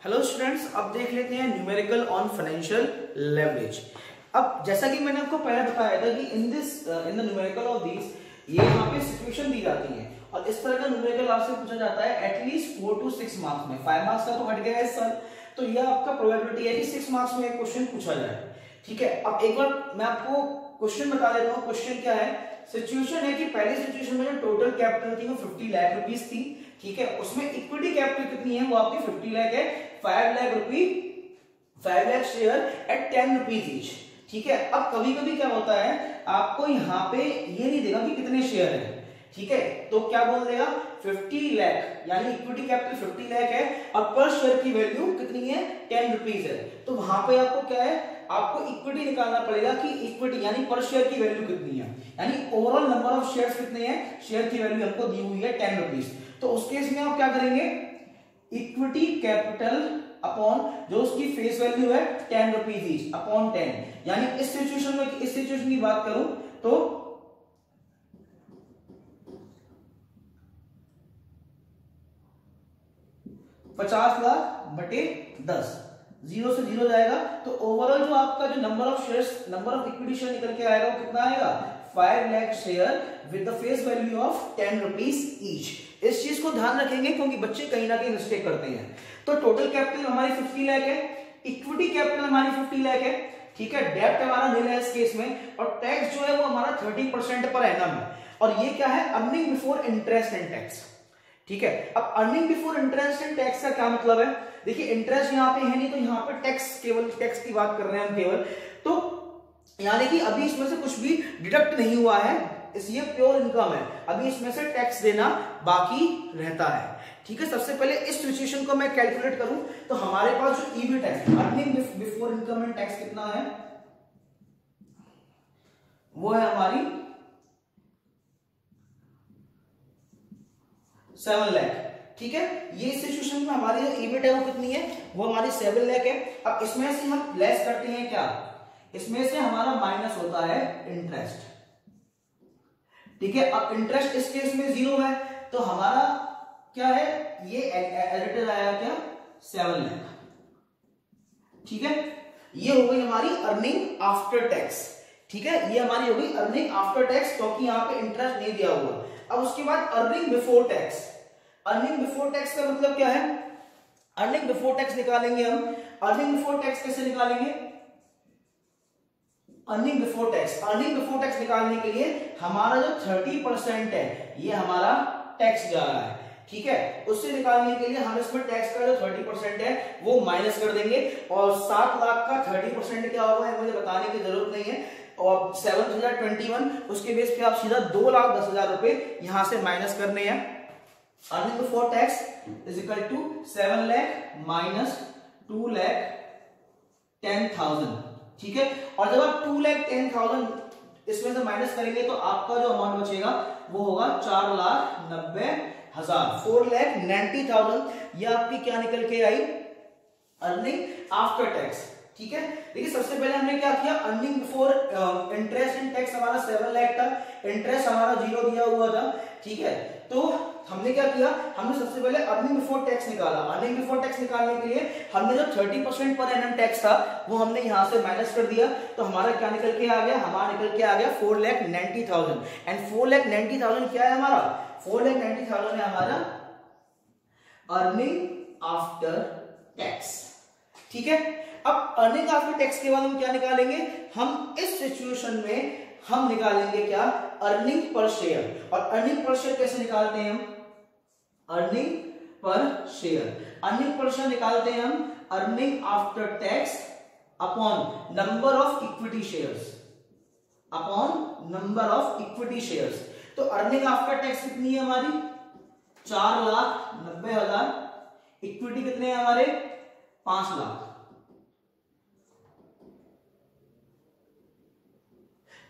Hello students, अब देख लेते हैं न्यूमेरिकल ऑन फाइनेंशियल लेवरेज। अब जैसा कि मैंने आपको पहले बताया था कि in the numerical of this ये यहाँ पे सिचुएशन दी जाती है और इस तरह का न्यूमेरिकल आपसे पूछा जाता है एटलीस्ट 4 to 6 मार्क्स में। 5 मार्क्स का तो हट गया इस साल, तो यह आपका प्रोबेबिलिटी है कि 6 मार्क्स में एक क्वेश्चन पूछा जाए। ठीक है, अब एक बार मैं आपको क्वेश्चन बता देता हूँ। क्वेश्चन क्या है? सिचुएशन है कि पहली सिचुएशन में जो टोटल कैपिटल थी वो 50 लाख रुपीस थी। ठीक है, उसमें इक्विटी कैपिटल कितनी है? वो आपकी 50 लाख है। 5 lakh share eight 10 rupees each. ठीक है, अब कभी कभी क्या होता है, आपको यहाँ पे ये नहीं देगा कि कितने शेयर है। ठीक है, तो क्या बोल देगा 50 लाख, यानी इक्विटी कैपिटल 50 लाख है और पर शेयर की वैल्यू कितनी है? 10 रुपीज है। तो वहां पे आपको क्या है, आपको इक्विटी निकालना पड़ेगा कि इक्विटी यानी पर शेयर की वैल्यू कितनी है, यानी ओवरऑल नंबर ऑफ शेयर्स कितने हैं। शेयर की वैल्यू हमको दी हुई है 10 रुपीज। तो उस केस में आप क्या करेंगे, इक्विटी कैपिटल अपॉन जो उसकी फेस वैल्यू है 10 रुपीज ईच अपॉन 10। यानी इस सिचुएशन की बात करूं तो 50 लाख बटे 10, 0 से 0 जाएगा। तो ओवरऑल जो आपका जो नंबर ऑफ इक्विटी शेयर निकल के आएगा वो कितना आएगा? 5 lakh share with the face value of 10 rupees each. इस चीज को ध्यान रखेंगे क्योंकि बच्चे कहीं ना कहीं मिस्टेक करते हैं। तो टोटल कैपिटल हमारी 50 लाख है, इक्विटी कैपिटल हमारी 50 लाख है। ठीक है, डेब्ट हमारा नील है इस केस में, और टैक्स जो है वो हमारा 30% पर एनम है। और ये क्या है? Earning before interest and tax. ठीक है, अब earning before interest and tax का क्या मतलब है? देखिए, इंटरेस्ट यहाँ पे है नहीं, तो यहाँ पे टैक्स, केवल टैक्स की बात कर रहे हैं हम केवल। तो यानी कि अभी इसमें से कुछ भी डिडक्ट नहीं हुआ है, ये प्योर इनकम है। अभी इसमें से टैक्स देना बाकी रहता है। ठीक है, सबसे पहले इस सिचुएशन को मैं कैलकुलेट करूं तो हमारे पास जो ईबीट है, earning before income and tax, कितना है? वो है हमारी 7 लाख। ठीक है, ये सिचुएशन में हमारी जो ईबीट है वो कितनी है? वो हमारी 7 लाख है। अब इसमें से हम लेस करते हैं क्या? इसमें से हमारा माइनस होता है इंटरेस्ट। ठीक है, अब इंटरेस्ट इस केस में 0 है, तो हमारा क्या है? ये एडिटेड आया क्या? 7 लाख। ठीक है, ये हो गई हमारी अर्निंग आफ्टर टैक्स। ठीक है, ये हमारी हो गई अर्निंग आफ्टर टैक्स, क्योंकि यहाँ पे इंटरेस्ट नहीं दिया हुआ। अब उसके बाद earning before tax. Earning before tax का मतलब क्या है? अर्निंग बिफोर टैक्स निकालेंगे हम। अर्निंग बिफोर टैक्स कैसे निकालेंगे? अर्निंग बिफोर टैक्स निकालने के लिए हमारा जो 30% है ये हमारा टैक्स जा रहा है। ठीक है, उससे निकालने के लिए हम इसमें टैक्स का जो 30% है वो माइनस कर देंगे। और 7 लाख का 30% क्या होगा मुझे बताने की जरूरत नहीं है। और 7021 उसके बेस पे आप सीधा 2,10,000 रुपए यहां से माइनस करने हैं। Earning before tax is equal to 7 lakh minus 2,10,000। ठीक है, और जब आप 2,10,000 इसमें से माइनस करेंगे तो आपका जो अमाउंट बचेगा वो होगा 4,90,000, 4,90,000। ये आपकी क्या निकल के आई? Earning after tax. ठीक है, देखिए सबसे पहले हमने क्या किया, earning before interest and tax हमारा 7 लाख था, इंटरेस्ट हमारा 0 दिया हुआ था। ठीक है, तो हमने क्या किया, हमने सबसे पहले अर्निंग बिफोर टैक्स निकाला। अर्निंग बिफोर टैक्स निकालने के लिए हमने जो 30% पर एनम टैक्स था वो हमने यहां से माइनस कर दिया। तो हमारा क्या निकल के आ गया? हमारा निकल के आ गया 4,90,000। एंड 4,90,000 क्या है हमारा? 4,90,000 है हमारा अर्निंग आफ्टर टैक्स। ठीक है, अब अर्निंग आफ्टर टैक्स के बाद हम क्या निकालेंगे? हम इस सिचुएशन में हम निकालेंगे क्या? Earning per share. और अर्निंग पर शेयर कैसे निकालते हैं हम? अर्निंग पर शेयर निकालते हैं हम earning after tax upon number of equity shares. तो अर्निंग आफ्टर टैक्स कितनी है हमारी? 4,90,000। इक्विटी कितने हैं हमारे? 5 लाख।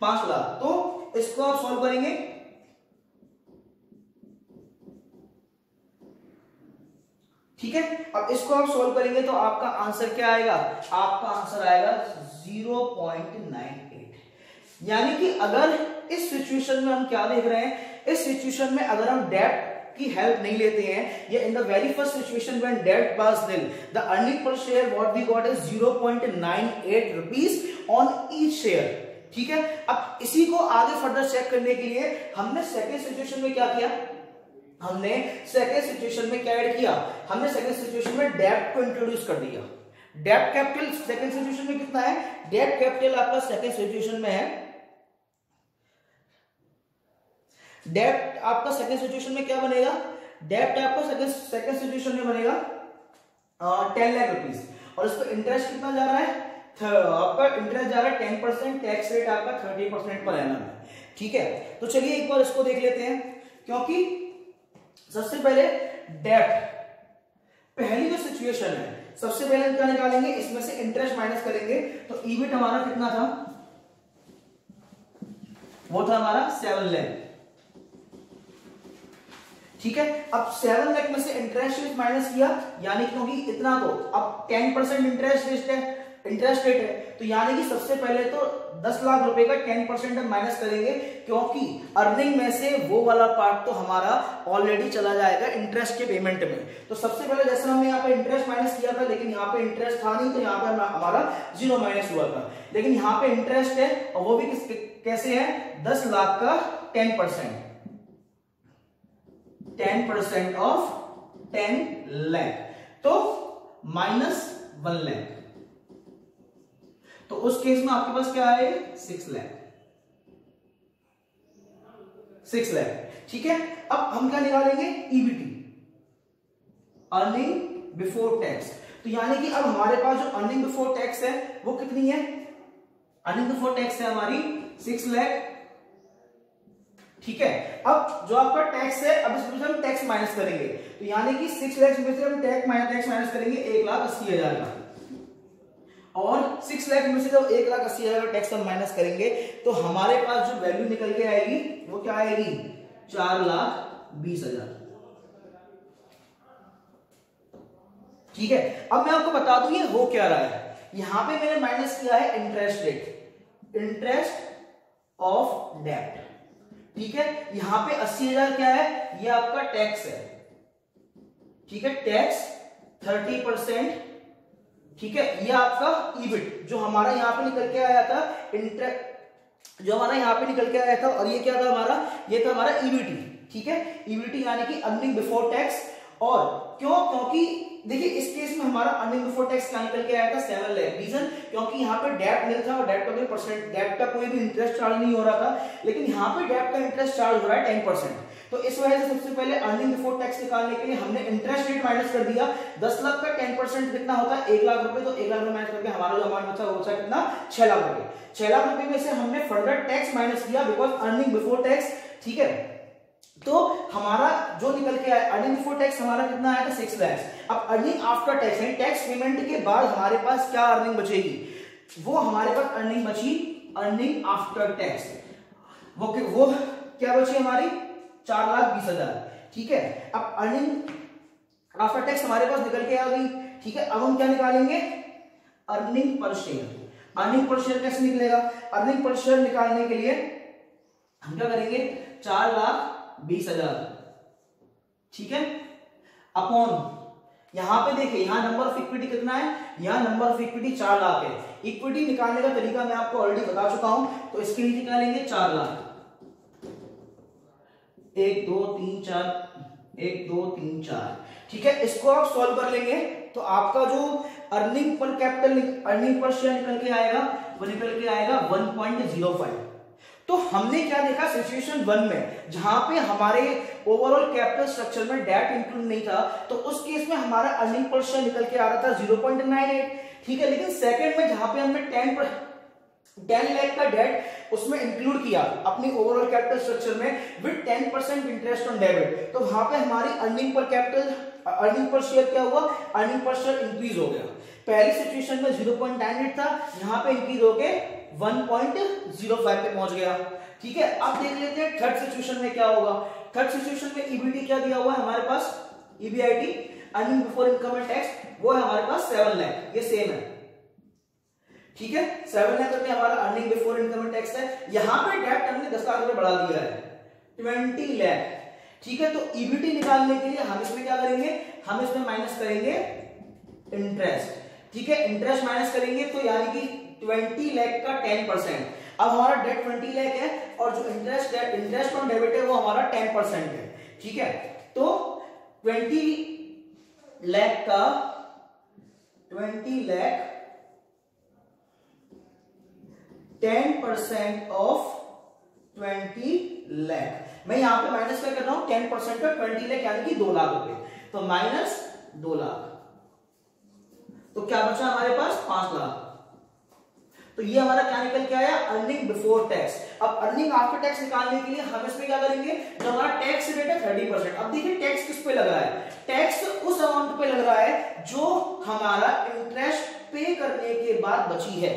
5 लाख। तो इसको आप सॉल्व करेंगे, ठीक है। अब इसको आप सॉल्व करेंगे तो आपका आंसर क्या आएगा? आपका आंसर आएगा 0.98। यानी कि अगर इस सिचुएशन में हम क्या देख रहे हैं, इस सिचुएशन में अगर हम डेब्ट की हेल्प नहीं लेते हैं, या in the very first situation when debt was nil, the earning per share what we got is 0.98 rupees on each share. ठीक है, अब इसी को आगे फर्दर चेक करने के लिए हमने सेकेंड सिचुएशन में क्या किया, हमने सेकेंड सिचुएशन में क्या ऐड किया, हमने सेकेंड सिचुएशन में डेब्ट को इंट्रोड्यूस कर दिया। डेब्ट कैपिटल सेकेंड सिचुएशन में कितना है, डेब्ट कैपिटल आपका सेकेंड सिचुएशन में है, डेब्ट आपका सेकेंड सिचुएशन में क्या बनेगा, डेब्ट आपका सेकेंड सिचुएशन में बनेगा 10 लाख रुपीस, और इस पर इंटरेस्ट कितना जा रहा है, आपका इंटरेस्ट जा रहा है 10%, टैक्स रेट आपका 30% पर एनम है। ठीक है, तो चलिए एक बार इसको देख लेते हैं, क्योंकि सबसे पहले डेब्ट पहली जो सिचुएशन है, सबसे पहले क्या निकालेंगे, इसमें से इंटरेस्ट माइनस करेंगे, तो ईबिट हमारा कितना था, वो था हमारा 7 लाख। ठीक है, अब 7 लाख में से इंटरेस्ट रेट माइनस किया, यानी क्योंकि इतना तो अब 10% इंटरेस्ट रेट है, तो यानी कि सबसे पहले तो 10 लाख रुपए का 10% हम माइनस करेंगे, क्योंकि अर्निंग में से वो वाला पार्ट तो हमारा ऑलरेडी चला जाएगा इंटरेस्ट के पेमेंट में। तो सबसे पहले जैसे हमने यहाँ पे इंटरेस्ट माइनस किया था, लेकिन यहाँ पे इंटरेस्ट था नहीं, तो यहाँ पे हमारा 0 माइनस हुआ था, लेकिन यहाँ पे इंटरेस्ट है, और वो भी कैसे है, 10 लाख का 10% ऑफ 10 लाख, तो -1 लाख, तो उस केस में आपके पास क्या है, 6 लाख। ठीक है, अब हम क्या निकालेंगे, ईबीटी, अर्निंग बिफोर टैक्स। तो यानी कि अब हमारे पास जो अर्निंग बिफोर टैक्स है वो कितनी है, अर्निंग बिफोर टैक्स है हमारी 6 लाख। ठीक है, अब जो आपका टैक्स है, अब इसमें से हम टैक्स माइनस करेंगे, तो यानी कि 6 लाख में से हम टैक्स माइनस करेंगे 1,80,000 का, और 6 लाख में से जब 1,80,000 का टैक्स हम माइनस करेंगे, तो हमारे पास जो वैल्यू निकल के आएगी वो क्या आएगी, 4,20,000। ठीक है, अब मैं आपको बता दूं ये हो क्या रहा है, यहां पे मैंने माइनस किया है इंटरेस्ट रेट, इंटरेस्ट ऑफ डेब्ट। ठीक है, यहां पे 80,000 क्या है, ये आपका टैक्स है। ठीक है, टैक्स 30%। ठीक है, ये आपका ईबिट जो हमारा यहां पे निकल के आया था, जो हमारा यहां पे निकल के आया था, और ये क्या था हमारा, ये था हमारा ईबीटी। ठीक है, ईबीटी यानी कि अर्निंग बिफोर टैक्स, और क्योंकि देखिए इस केस में हमारा अर्निंग बिफोर टैक्स क्या निकल के आया था, 7 लाख। रीजन क्योंकि यहाँ पे डेब्ट नहीं था, और डेब्ट का कोई भी इंटरेस्ट चार्ज नहीं हो रहा था, लेकिन यहाँ पे डेब्ट का इंटरेस्ट चार्ज हो रहा है 10%। तो इस वजह से सबसे पहले अर्निंग बिफोर टैक्स निकालने के लिए हमने इंटरेस्ट रेट माइनस कर दिया। 10 लाख का 10% कितना होता है, 1 लाख रुपए, तो 1 लाख रुपए माइनस करके हमारा जो अमाउंट बचा वो बचा कितना, 6 लाख रुपए। 6 लाख रुपए में से हमने फर्दर टैक्स माइनस किया, बिकॉज अर्निंग बिफोर टैक्स। ठीक है, तो हमारा जो निकल के आया अर्निंग बिफोर टैक्स हमारा कितना आया था, 6 लाख। अब अर्निंग आफ्टर टैक्स यानी टैक्स पेमेंट के बाद हमारे पास क्या अर्निंग बचेगी, वो हमारे पास अर्निंग बची अर्निंग आफ्टर टैक्स, वो क्या बची हमारी, 4,20,000। ठीक है, अब अर्निंग आफ्टर टैक्स हमारे पास निकल के आ गई। ठीक है, अब हम क्या निकालेंगे, earning per share. Earning per share कैसे निकलेगा, अर्निंग पर शेयर निकालने के लिए हम क्या करेंगे, 4,20,000। ठीक है, अपॉन यहां पे देखिए, यहां नंबर ऑफ इक्विटी कितना है, यहां नंबर ऑफ इक्विटी 4 लाख है। इक्विटी निकालने का तरीका मैं आपको ऑलरेडी बता चुका हूं, तो इसके लिए निकालेंगे 4 लाख, 1 2 3 4, 1 2 3 4। ठीक है, इसको आप सॉल्व कर लेंगे तो आपका जो earning per capital, earning per share निकल के आएगा, वो निकल के आएगा 1.05। तो हमने क्या देखा, सिचुएशन 1 में जहां पे हमारे ओवरऑल कैपिटल स्ट्रक्चर में डेट इंक्लूड नहीं था, तो उस केस में हमारा अर्निंग पर शेयर निकल के आ रहा था 0.98। ठीक है, लेकिन सेकंड में जहां पे हमने 10 लाख का डेट उसमें इंक्लूड किया अपनी ओवरऑल कैपिटल स्ट्रक्चर में विद 10% इंटरेस्ट ऑन डेबिट, तो वहां पे हमारी अर्निंग पर कैपिटल, अर्निंग पर शेयर क्या हुआ, अर्निंग पर शेयर इंक्रीज हो गया। पहली सिचुएशन में 0.98 था, यहां पे इंक्रीज होके 1.05 पे पहुंच गया। ठीक है, अब देख लेते हैं थर्ड सिचुएशन में क्या होगा। थर्ड सिचुएशन में ईबीटी क्या दिया हुआ है हमारे पास, EBIT earning before income and tax, वो है हमारे पास 7 लाख, ये सेम है। ठीक है, 7 लाख करके हमारा earning before income and tax है। यहां पे डेब्ट हमने 10 लाख रुपए बढ़ा दिया है, 20 लाख। ठीक है, तो ईबीटी निकालने के लिए हम इसमें क्या करेंगे, हम इसमें माइनस करेंगे इंटरेस्ट। ठीक है, इंटरेस्ट माइनस करेंगे तो यानी कि 20 लाख का 10%। अब हमारा डेट 20 लाख है और जो इंटरेस्ट ऑन डेबिट है वो हमारा 10% है। ठीक है, तो 20 लाख का 10% ऑफ 20 लाख। मैं यहां पे माइनस क्या कर रहा हूं, 10% का 20 लाख यानी कि 2 लाख रुपए, तो माइनस 2 लाख, तो क्या बचा हमारे पास 5 लाख। तो ये हमारा क्या निकल के आया, अर्निंग बिफोर टैक्स। अब अर्निंग आफ्टर टैक्स निकालने के लिए हम इसमें क्या करेंगे, जो हमारा टैक्स रेट है 30%। अब देखिए टैक्स किस पे लग रहा है, टैक्स उस अमाउंट पे लग रहा है जो हमारा इंटरेस्ट पे करने के बाद बची है।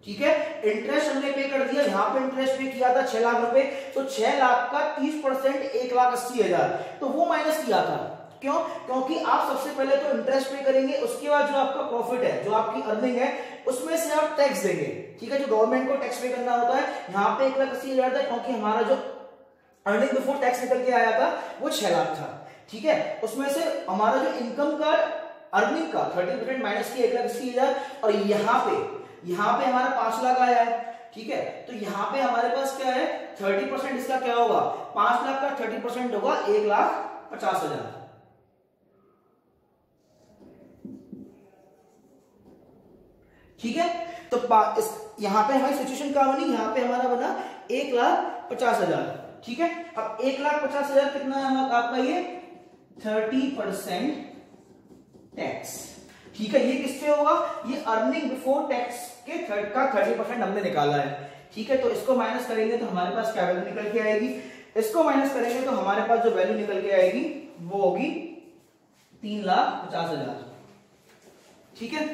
ठीक है, इंटरेस्ट हमने पे कर दिया, यहां पे इंटरेस्ट पे किया था 6 लाख रुपए, तो 6 लाख का 30% 1,80,000, तो वो माइनस किया था। क्यों, क्योंकि आप सबसे पहले तो इंटरेस्ट पे करेंगे, उसके बाद जो आपका प्रॉफिट है, जो आपकी अर्निंग है, उसमें से आप टैक्स देंगे। ठीक है, जो गवर्नमेंट को टैक्स पे करना होता है, यहाँ पे 1,80,000 था, क्योंकि हमारा जो अर्निंग बिफोर टैक्स निकल के आया था वो 6 लाख था। ठीक है, उसमें से हमारा जो इनकम का अर्निंग का 30% माइनस किया 1,80,000, और यहाँ पे हमारा 5 लाख आया है। ठीक है, तो यहाँ पे हमारे पास क्या है, 30% इसका क्या होगा, 5 लाख का 30% होगा 1,50,000। ठीक है, तो यहां पे हमारी सिचुएशन क्या बनी, यहां पे हमारा बना 1,50,000। ठीक है, अब 1,50,000 कितना है आपका, ये 30% टैक्स। ठीक है, ये किससे होगा, ये अर्निंग बिफोर टैक्स के 30% हमने निकाला है। ठीक है, तो इसको माइनस करेंगे तो हमारे पास क्या वैल्यू निकल के आएगी, इसको माइनस करेंगे तो हमारे पास जो वैल्यू निकल के आएगी वो होगी 3,50,000। ठीक है,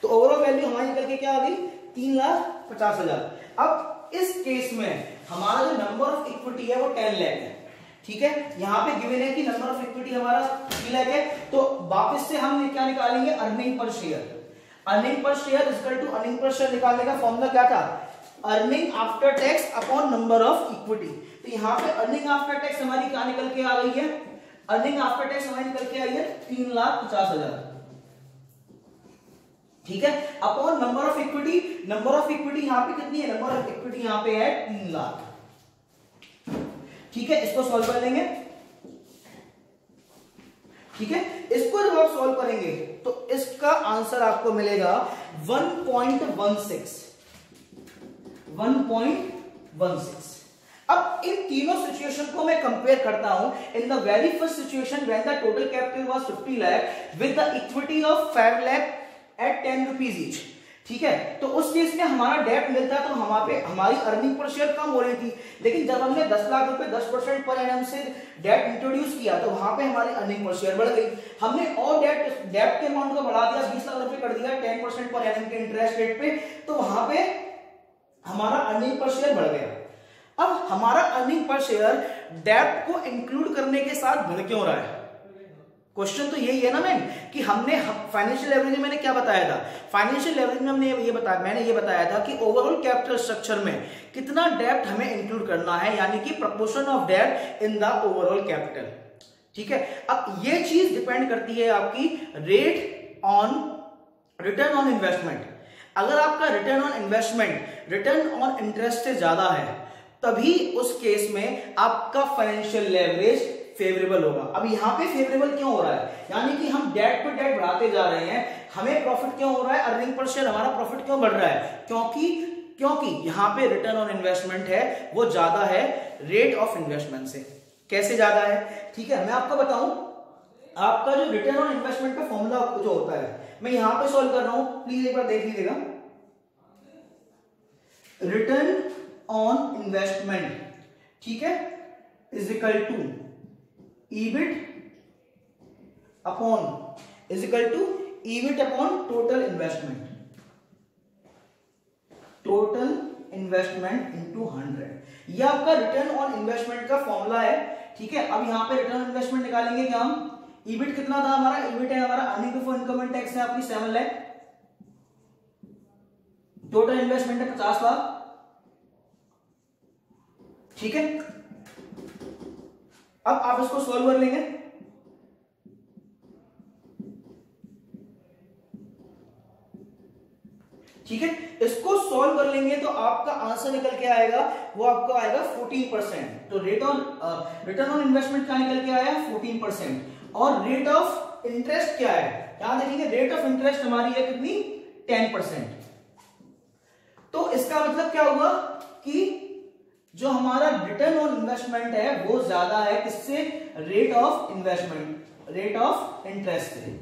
तो ओवरऑल वैल्यू हमारी निकल के क्या आ गई, 3,50,000। अब इस केस में हमारा जो नंबर ऑफ इक्विटी है वो 10 लाख है। ठीक है, यहां पे गिवन है कि नंबर ऑफ इक्विटी हमारा 3 लाख है, तो वापस से हम क्या निकालेंगे, earning per share. Earning per share equal to earning per share निकालने का फॉर्मूला क्या था, earning after tax upon number of equity. तो यहाँ पे अर्निंग आफ्टर टैक्स हमारी क्या निकल के आ गई है, अर्निंग आफ्टर टैक्स हमारी निकल के आई है 3,50,000। ठीक है, upon number of equity, number of equity यहां पे कितनी है, नंबर ऑफ इक्विटी यहां पे है 3 लाख। ठीक है, इसको सॉल्व कर लेंगे। ठीक है, इसको जब आप सॉल्व करेंगे तो इसका आंसर आपको मिलेगा 1.16। अब इन तीनों सिचुएशन को मैं कंपेयर करता हूं। In the very first situation when the total capital was 50 lakh with the equity of 5 lakh at 10 rupees each. ठीक है, तो उस केस में हमारा डेट मिलता तो वहां पे हमारी अर्निंग पर शेयर कम हो रही थी, लेकिन जब हमने 10 लाख रुपए 10% पर एनम से डेट इंट्रोड्यूस किया तो वहां पे हमारी अर्निंग पर शेयर बढ़ गई। हमने और डेट के अमाउंट को बढ़ा दिया, 20 लाख रुपए कर दिया 10% पर एनम के इंटरेस्ट रेट पे, तो वहां पे हमारा अर्निंग पर शेयर बढ़ गया। अब हमारा अर्निंग पर शेयर डेट को इंक्लूड करने के साथ बढ़ क्यों रहा है, क्वेश्चन तो यही है ना मैम, कि हमने फाइनेंशियल लेवरेज में मैंने क्या बताया था, फाइनेंशियल लेवरेज में मैंने ये बताया था कि ओवरऑल कैपिटल स्ट्रक्चर में कितना डेब्ट हमें इंक्लूड करना है, यानी कि प्रपोर्शन ऑफ डेब्ट इन द ओवरऑल कैपिटल। ठीक है, अब ये चीज डिपेंड करती है आपकी rate on return on investment. अगर आपका return on investment return on interest से ज्यादा है तभी उस केस में आपका फाइनेंशियल लेवरेज फेवरेबल होगा। अब यहां पे फेवरेबल क्यों हो रहा है, यानी कि हम डेट पे डेट बढ़ाते जा रहे हैं, हमें प्रॉफिट क्यों हो रहा है, अर्निंग पर शेयर हमारा प्रॉफिट क्यों बढ़ रहा है, क्योंकि यहां पे रिटर्न ऑन इन्वेस्टमेंट है वो ज्यादा है रेट ऑफ इन्वेस्टमेंट से। कैसे ज्यादा है, ठीक है, मैं आपको बताऊं, आपका जो रिटर्न ऑन इन्वेस्टमेंट का फॉर्मूला जो होता है मैं यहां पे सॉल्व कर रहा हूं, प्लीज एक बार देख लीजिएगा। रिटर्न ऑन इन्वेस्टमेंट, ठीक है, is equal to EBIT upon total investment into 100। ये आपका रिटर्न ऑन इन्वेस्टमेंट का फॉर्मूला है। ठीक है, अब यहां पे रिटर्न ऑन इन्वेस्टमेंट निकालेंगे क्या हम, EBIT कितना था हमारा, EBIT है हमारा earning before income and tax है आपकी 7 लाख, टोटल इन्वेस्टमेंट है 50 लाख। ठीक है, अब आप इसको सॉल्व कर लेंगे। ठीक है, इसको सॉल्व कर लेंगे तो आपका आंसर निकल के आएगा, वो आपका आएगा 14%। तो रिटर्न ऑन इन्वेस्टमेंट क्या निकल के आया 14%। और रेट ऑफ इंटरेस्ट क्या है, यहां देखेंगे रेट ऑफ इंटरेस्ट हमारी है कितनी 10%। तो इसका मतलब क्या हुआ कि जो हमारा रिटर्न ऑन इन्वेस्टमेंट है वो ज्यादा है किससे, rate of investment, rate of interest से।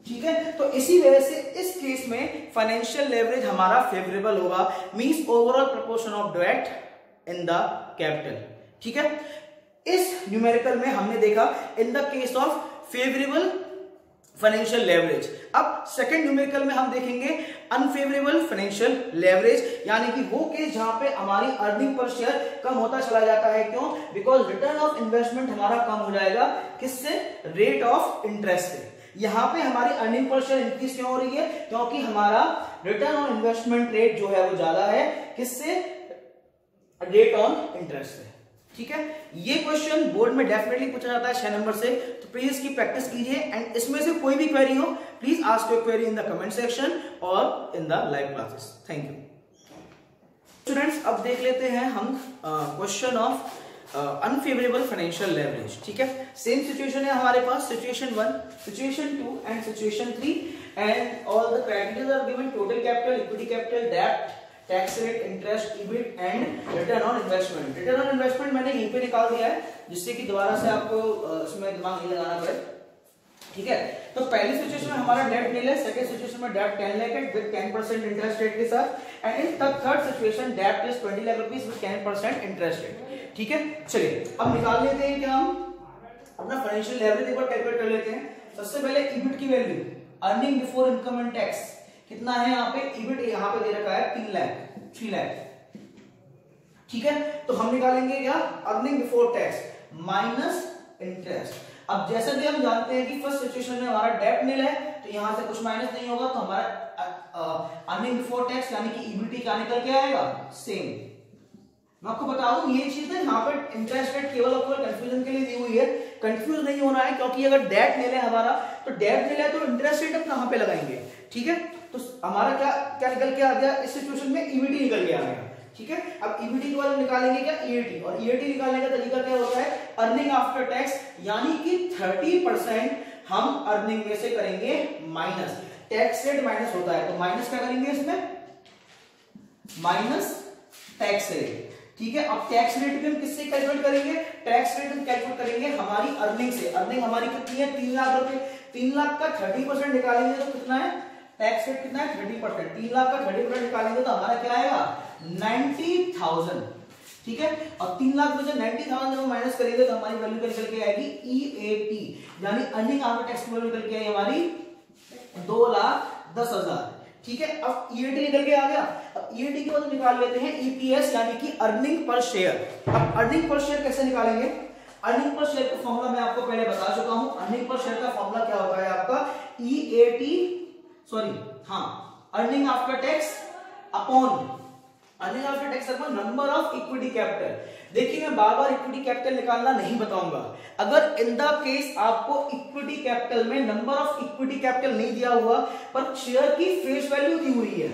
ठीक है, तो इसी वजह से इस केस में फाइनेंशियल लेवरेज हमारा फेवरेबल होगा, means overall proportion of debt in the capital. ठीक है, इस न्यूमेरिकल में हमने देखा in the case of favourable financial leverage. अब सेकंड न्यूमेरिकल में हम देखेंगे अनफेवरेबल फाइनेंशियल लेवरेज, यानी कि वो केस जहां पे हमारी अर्निंग पर शेयर कम होता चला जाता है। क्यों, बिकॉज रिटर्न ऑफ इन्वेस्टमेंट हमारा कम हो जाएगा किससे, रेट ऑफ इंटरेस्ट से। यहां पे हमारी अर्निंग पर शेयर इंक्रीज क्यों हो रही है, क्योंकि हमारा रिटर्न ऑन इन्वेस्टमेंट रेट जो है वो ज्यादा है किससे, रेट ऑन इंटरेस्ट से। ठीक है, ये क्वेश्चन बोर्ड में डेफिनेटली पूछा जाता है 6 नंबर से, तो प्लीज इसकी प्रैक्टिस कीजिए। एंड इसमें से कोई भी क्वेरी हो please ask your query in the comment section और in the live classes. Thank you students. अब देख लेते हैं हम question of unfavourable financial leverage. ठीक है, सेम सिचुएशन है हमारे पास, situation 1, situation 2 and situation 3, and all the criteria are given, total capital, equity capital, debt, tax rate, interest, EBIT and return on investment. Return on investment मैंने यहीं पे निकाल दिया है, जिससे कि दोबारा से आपको इसमें दिमाग नहीं लगाना पड़े। ठीक है, तो पहली सिचुएशन में हमारा डेट नील है, सेकंड सिचुएशन में डेट 10 लाख है विद 10% इंटरेस्ट रेट के साथ, and in third situation debt is 20 lakh rupees with 10% interest rate. ठीक है, चलिए अब निकाल लेते हैं क्या हम अपना फाइनेंशियल लेवरेज एक बार कैलकुलेट कर लेते हैं। सबसे पहले ईबिट की value, earning before income and tax कितना है यहाँ पे, ईबिट यहाँ पे दे रखा है 3 लाख। ठीक है, तो हम निकालेंगे क्या, earning before tax minus interest. अब जैसा कि हम जानते हैं कि फर्स्ट सिचुएशन में हमारा डेट नील है, तो यहां से कुछ माइनस नहीं होगा, तो हमारा अर्निंग बिफोर टैक्स यानी कि ईबीटी क्या निकल के आएगा, सेम। मैं आपको बता दूं ये चीज ना यहाँ पर इंटरेस्ट रेट केवल आपको कंफ्यूजन के लिए दी हुई है, कंफ्यूज नहीं होना है, क्योंकि अगर डेट नील है हमारा, तो डेट नील है तो इंटरेस्ट रेट हम कहां पे लगाएंगे। ठीक है, तो हमारा क्या क्या निकल के आ गया इस सिचुएशन में, ईबीटी निकल के आ गया। ठीक है, अब ईबीटी के बाद निकालेंगे क्या, ईएटी, और ईएटी निकालने का तरीका क्या होता है, अर्निंग आफ्टर टैक्स, यानी कि 30% हम अर्निंग में से करेंगे माइनस, टैक्स रेट माइनस होता है तो माइनस क्या करेंगे इसमें, माइनस टैक्स रेट। ठीक है, अब टैक्स रेट भी हम किससे कैलकुलेट करेंगे, टैक्स रेट हम कैलकुलेट करेंगे हमारी अर्निंग से। अर्निंग हमारी कितनी है 3 लाख रुपए, 3 लाख का 30% निकालेंगे तो कितना है, टैक्स रेट कितना है 30%, 3 लाख का 30% निकालेंगे तो हमारा क्या आएगा 90,000। ठीक है, और 3 लाख में से 90,000 जब माइनस करेंगे तो हमारी वैल्यू निकल के आएगी ईएटी, यानी अर्निंग आफ्टर टैक्स वैल्यू निकल के आई हमारी 2,10,000। ठीक है, अब ईएटी निकल के आ गया। अब ईएटी के बाद निकाल लेते हैं ईपीएस, यानी कि अर्निंग पर शेयर। अब अर्निंग पर शेयर कैसे निकालेंगे, अर्निंग पर शेयर का फॉर्मूला मैं आपको पहले बता चुका हूं। अर्निंग पर शेयर का फॉर्मूला क्या होता है आपका, ईएटी, सॉरी हाँ, earning after tax upon, earning after tax upon number of equity capital. देखिए मैं बार बार इक्विटी कैपिटल निकालना नहीं बताऊंगा, अगर इन द केस आपको इक्विटी कैपिटल में नंबर ऑफ इक्विटी कैपिटल नहीं दिया हुआ पर शेयर की फेस वैल्यू दी हुई है,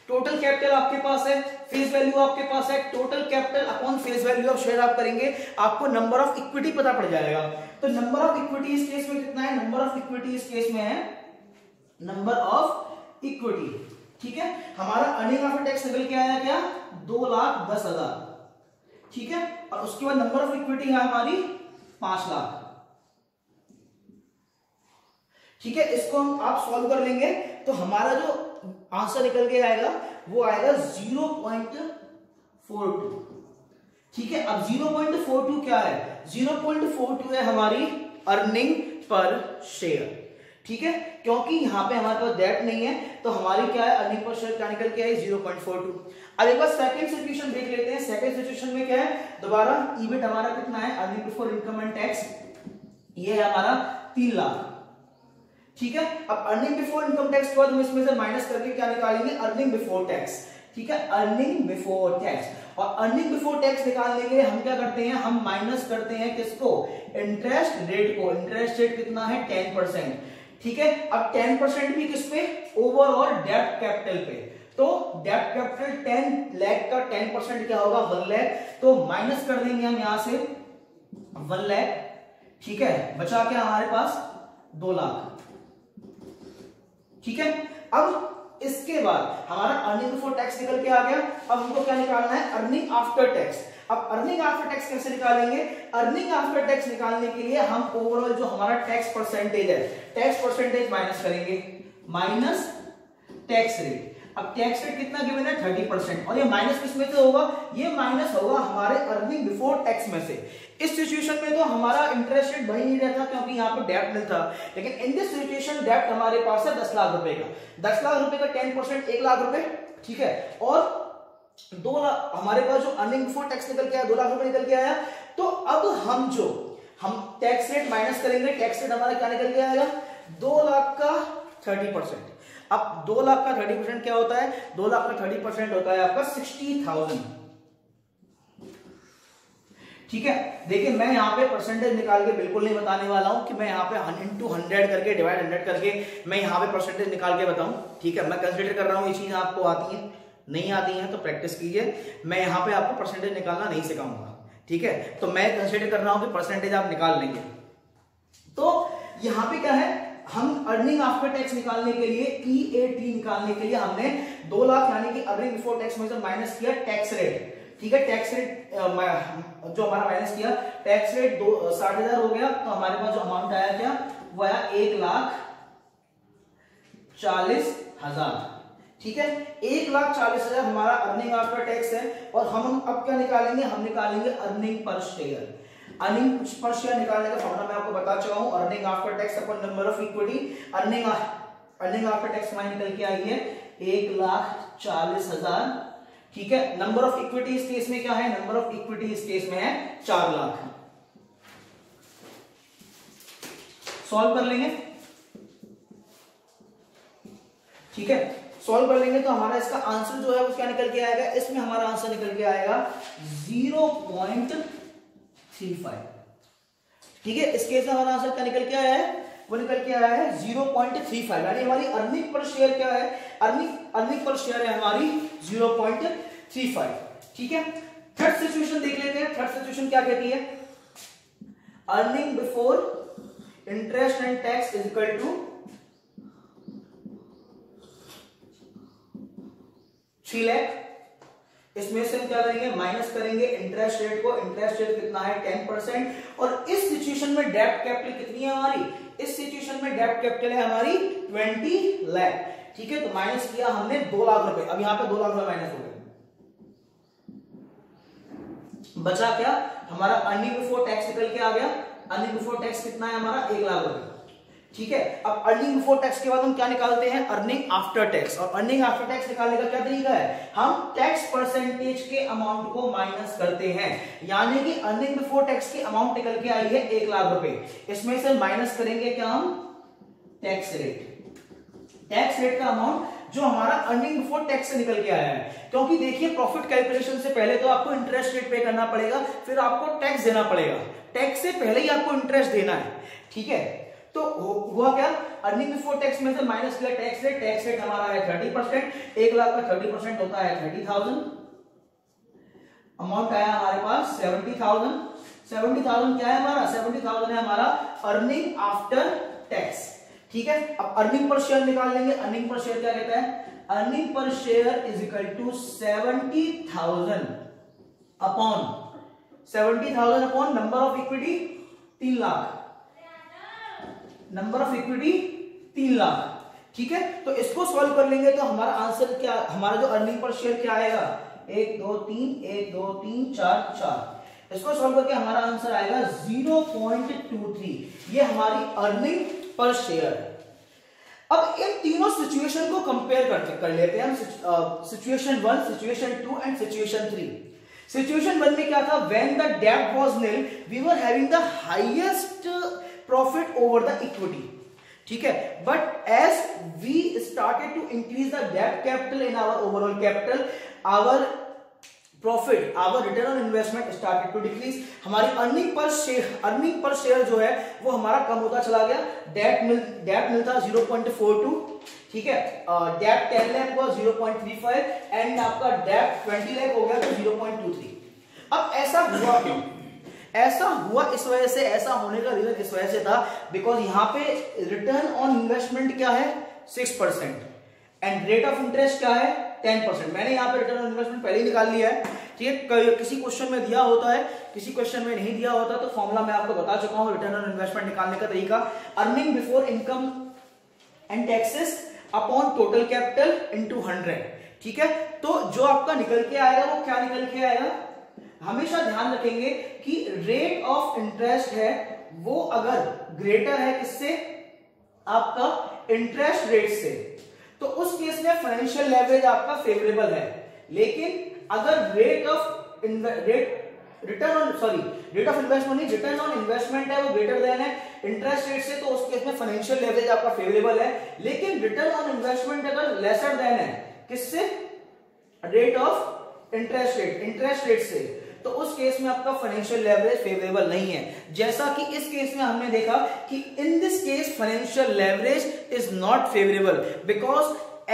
टोटल कैपिटल आपके पास है, फेस वैल्यू आपके पास है, total capital upon face value of share आप करेंगे, आपको नंबर ऑफ इक्विटी पता पड़ जाएगा। तो नंबर ऑफ इक्विटी इस केस में कितना है, नंबर ऑफ इक्विटी इस केस में है नंबर ऑफ इक्विटी। ठीक है, हमारा अर्निंग आफ्टर टैक्स निकल के आया क्या 2,10,000। ठीक है, और उसके बाद नंबर ऑफ इक्विटी है हमारी 5 लाख। ठीक है, इसको हम आप सॉल्व कर लेंगे तो हमारा जो आंसर निकल के आएगा वो आएगा 0.42। ठीक है, अब 0.42 क्या है, 0.42 है हमारी अर्निंग पर शेयर। ठीक है, क्योंकि यहां पे हमारे पास डेट नहीं है तो हमारी क्या है अर्निंग पर शेयर क्या निकल के आई 0.42। अब एक बार सेकंड सिचुएशन देख लेते हैं। सेकंड सिचुएशन में क्या है, दोबारा ईबिट हमारा कितना है, earning before income and tax, ये है हमारा 3 लाख। ठीक है, अब अर्निंग बिफोर इनकम टैक्स के बाद हम इसमें से माइनस करके क्या निकालेंगे, अर्निंग बिफोर टैक्स। ठीक है, अर्निंग बिफोर टैक्स, और अर्निंग बिफोर टैक्स निकालने के लिए हम क्या करते हैं, हम माइनस करते हैं किसको, इंटरेस्ट रेट को। इंटरेस्ट रेट कितना है 10%, ठीक है। अब 10% भी किस पे, ओवरऑल डेब्ट कैपिटल पे। तो डेब्ट कैपिटल 10 लाख का 10% क्या होगा 1 लाख, तो माइनस कर देंगे हम यहां से 1 लाख, ठीक है। बचा क्या हमारे पास 2 लाख, ठीक है। अब इसके बाद हमारा अर्निंग बिफोर टैक्स निकल के आ गया। अब हमको क्या निकालना है, अर्निंग आफ्टर टैक्स। अब अर्निंग आफ्टर टैक्स कैसे निकालेंगे, अर्निंग आफ्टर टैक्स निकालने के लिए हम ओवरऑल जो हमारा टैक्स परसेंटेज है, टैक्स परसेंटेज माइनस करेंगे, माइनस टैक्स रेट। अब टैक्स रेट कितना गिवन है 30%, और ये माइनस किस में से होगा, ये माइनस होगा हमारे अर्निंग बिफोर टैक्स में से। इस सिचुएशन में तो हमारा इंटरेस्ट रेट बढ़ नहीं रहता क्योंकि यहाँ पे डेब्ट नहीं था, लेकिन इन दिस सिचुएशन डेब्ट हमारे पास है 10 लाख रुपए का। 10 लाख रुपए का 10% 1 लाख रुपए, ठीक है। और 2 लाख हमारे पास जो अर्निंग बिफोर टैक्स निकल के आया 2 लाख रुपए निकल के आया। तो अब हम टैक्स रेट माइनस करेंगे, टैक्स रेट हमारा क्या निकल के आएगा 2 लाख का 30%। अब 2 लाख का 30% क्या होता है, 2 लाख का 30% होता है आपका 60,000, ठीक है। देखिए मैं यहाँ पे परसेंटेज निकाल के बिल्कुल नहीं बताने वाला हूं कि मैं यहाँ पे 100 करके डिवाइड 100 करके मैं यहाँ पे परसेंटेज निकाल के बताऊं, ठीक है। मैं कंसीडर कर रहा हूं ये चीज आपको आती है, नहीं आती है तो प्रैक्टिस कीजिए। मैं यहाँ पे आपको परसेंटेज निकालना नहीं सिखाऊंगा, ठीक है। तो मैं कंसीडर कर रहा हूं कि परसेंटेज आप निकाल लेंगे। तो यहाँ पे क्या है, हम अर्निंग आफ्टर टैक्स निकालने के लिए EAT निकालने के लिए हमने 2 लाख यानी कि अर्निंग बिफोर टैक्स में से माइनस किया टैक्स रेट, ठीक है। टैक्स रेट जो हमारा माइनस किया, टैक्स रेट 60,000 हो गया, तो हमारे पास जो अमाउंट आया क्या, वो आया 1,40,000, ठीक है। 1,40,000 हमारा अर्निंग आफ्टर टैक्स है। और हम अब क्या निकालेंगे, हम निकालेंगे earning per share. Earning per share निकालने का फॉर्मूला मैं आपको बता चुका हूं, earning after tax upon number of equity. Earning after tax हमारी निकल के आई है 1,40,000, ठीक है। नंबर ऑफ इक्विटी इस केस में क्या है, नंबर ऑफ इक्विटी इस केस में है 4 लाख। सॉल्व कर लेंगे, ठीक है। सॉल्व कर लेंगे तो हमारा इसका आंसर जो है वो क्या निकल के आएगा, इसमें हमारा आंसर निकल के आएगा 0.35, ठीक है। इस केस में हमारा आंसर क्या निकल के आया है, वो निकल के आया है 0.35, यानी हमारी अर्निंग पर शेयर क्या है, अर्निंग पर शेयर है हमारी 0.35, ठीक है। थर्ड सिचुएशन देख लेते हैं। थर्ड सिचुएशन क्या कहती है, earning before interest and tax is equal to 3 lakh. इसमें से हम क्या करेंगे, माइनस करेंगे इंटरेस्ट रेट को। इंटरेस्ट रेट कितना है 10%, और इस सिचुएशन में डेब्ट कैपिटल कितनी है हमारी, इस सिचुएशन में डेब्ट कैपिटल है हमारी 20 लाख, ठीक है। तो माइनस किया हमने 2 लाख रुपए, अब यहां पे 2 लाख रुपए माइनस हो गए, बचा क्या हमारा अर्निंग बिफोर टैक्स निकल के आ गया। अर्निंग बिफोर टैक्स कितना है हमारा 1 लाख रुपए, ठीक है। अब अर्निंग बिफोर टैक्स के बाद हम क्या निकालते हैं, अर्निंग आफ्टर टैक्स। और अर्निंग आफ्टर टैक्स निकालने का क्या तरीका है, हम टैक्स परसेंटेज के अमाउंट को माइनस करते हैं, यानी कि अर्निंग बिफोर टैक्स की अमाउंट निकल के आई है 1 लाख रुपए। इसमें से माइनस करेंगे क्या हम, टैक्स रेट। टैक्स रेट का अमाउंट जो हमारा अर्निंग बिफोर टैक्स से निकल के आया है, क्योंकि देखिए प्रॉफिट कैलकुलेशन से पहले तो आपको इंटरेस्ट रेट पे करना पड़ेगा, फिर आपको टैक्स देना पड़ेगा। टैक्स से पहले ही आपको इंटरेस्ट देना है, ठीक है। तो हुआ क्या, अर्निंग बिफोर टैक्स में से माइनस किया टैक्स रेट। टैक्स रेट हमारा है 30%, 1 लाख का 30% होता है 30,000। अमाउंट आया हमारे पास 70,000। 70,000 क्या है हमारा, 70,000 है हमारा अर्निंग आफ्टर टैक्स, ठीक है। अब अर्निंग पर शेयर निकाल लेंगे। अर्निंग पर शेयर क्या कहता है, earning per share is equal to 70,000 upon number of equity 3 lakh, number of equity 3 lakh, ठीक है। तो इसको सॉल्व कर लेंगे तो हमारा आंसर क्या, हमारा जो अर्निंग पर शेयर क्या आएगा 1 2 3 1 2 3 4 4। इसको सॉल्व करके हमारा आंसर आएगा 0.23। ये हमारी अर्निंग पर शेयर। अब इन तीनों सिचुएशन को कंपेयर कर लेते हैं हम, situation 1, situation 2 and situation 3। Situation 1 में क्या था, व्हेन द डेब्ट was nil we were having the highest profit over the equity, ठीक है। But as we started to increase the डेब्ट capital in our overall capital, our profit, our return on investment started to decrease, हमारी earning per share जो है वो हमारा कम होता चला गया। डेट मिलता 0.42, ठीक है, डेट 10 लाख हुआ 0.35 एंड आपका डेट 20 लाख हो गया तो 0.23। अब ऐसा हुआ क्यों? ऐसा हुआ इस वजह से, ऐसा होने का रीजन इस वजह से था बिकॉज यहाँ पे रिटर्न ऑन इन्वेस्टमेंट क्या है 6% एंड रेट ऑफ इंटरेस्ट क्या है 10%। मैंने यहाँ पे रिटर्न ऑन इन्वेस्टमेंट पहले ही निकाल लिया है, ठीक है। किसी क्वेश्चन में दिया होता है, किसी क्वेश्चन में नहीं दिया होता, तो फॉर्मूला मैं आपको बता चुका हूँ रिटर्न ऑन इन्वेस्टमेंट निकालने का तरीका। Earning before income and taxes upon total capital into 100, ठीक है। तो जो आपका निकल के आएगा वो क्या निकल के आएगा, हमेशा ध्यान रखेंगे कि रेट ऑफ इंटरेस्ट है वो अगर ग्रेटर है किससे, आपका इंटरेस्ट रेट से, तो उस केस में फाइनेंशियल लेवरेज आपका फेवरेबल है। लेकिन अगर रेट ऑफ इन्वेस्टमेंट है वो ग्रेटर देन है इंटरेस्ट रेट से, तो उस केस में फाइनेंशियल लेवरेज आपका फेवरेबल है। लेकिन रिटर्न ऑन इन्वेस्टमेंट अगर लेसर देन है किससे, रेट ऑफ इंटरेस्ट रेट से, तो उस केस में आपका फाइनेंशियल लेवरेज फेवरेबल नहीं है। जैसा कि इस केस में हमने देखा कि in this case financial leverage is not favourable because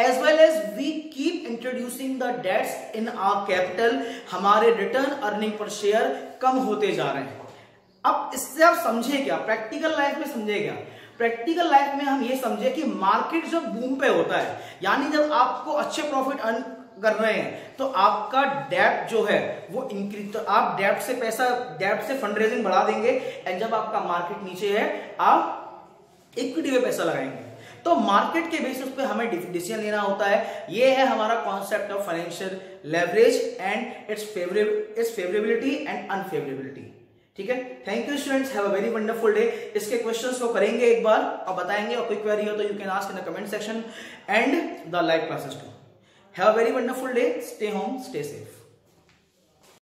as well as we keep introducing the debts in our capital, हमारे रिटर्न अर्निंग पर शेयर कम होते जा रहे हैं। अब इससे आप समझे क्या, प्रैक्टिकल लाइफ में समझे क्या? प्रैक्टिकल लाइफ में हम ये समझे कि मार्केट जब बूम पे होता है, यानी जब आपको अच्छे प्रॉफिट अर्न कर रहे हैं, तो आपका डेब्ट जो है वो इंक्रीज, तो आप डेब्ट से फंड रेजिंग बढ़ा देंगे एंड जब आपका मार्केट नीचे है आप इक्विटी में पैसा लगाएंगे। तो मार्केट के बेसिस पे हमें डिसीजन लेना होता है। ये है हमारा concept of financial leverage and its favourability and unfavourability, ठीक है। Thank you students, have a very wonderful day. इसके क्वेश्चंस को करेंगे एक बार और बताएंगे, और कोई क्वेरी हो तो you can ask in the comment section and the live classes too. Have a very wonderful day, stay home, stay safe.